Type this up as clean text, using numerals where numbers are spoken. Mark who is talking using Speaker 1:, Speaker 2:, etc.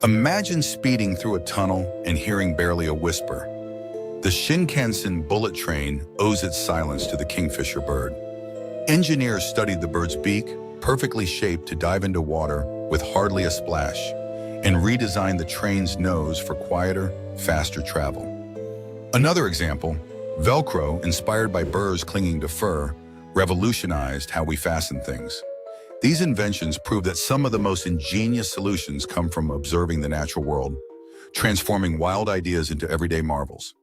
Speaker 1: Imagine speeding through a tunnel and hearing barely a whisper. The Shinkansen bullet train owes its silence to the kingfisher bird. Engineers studied the bird's beak, perfectly shaped to dive into water with hardly a splash, and redesigned the train's nose for quieter, faster travel. Another example, Velcro, inspired by birds clinging to fur, revolutionized how we fasten things. These inventions prove that some of the most ingenious solutions come from observing the natural world, transforming wild ideas into everyday marvels.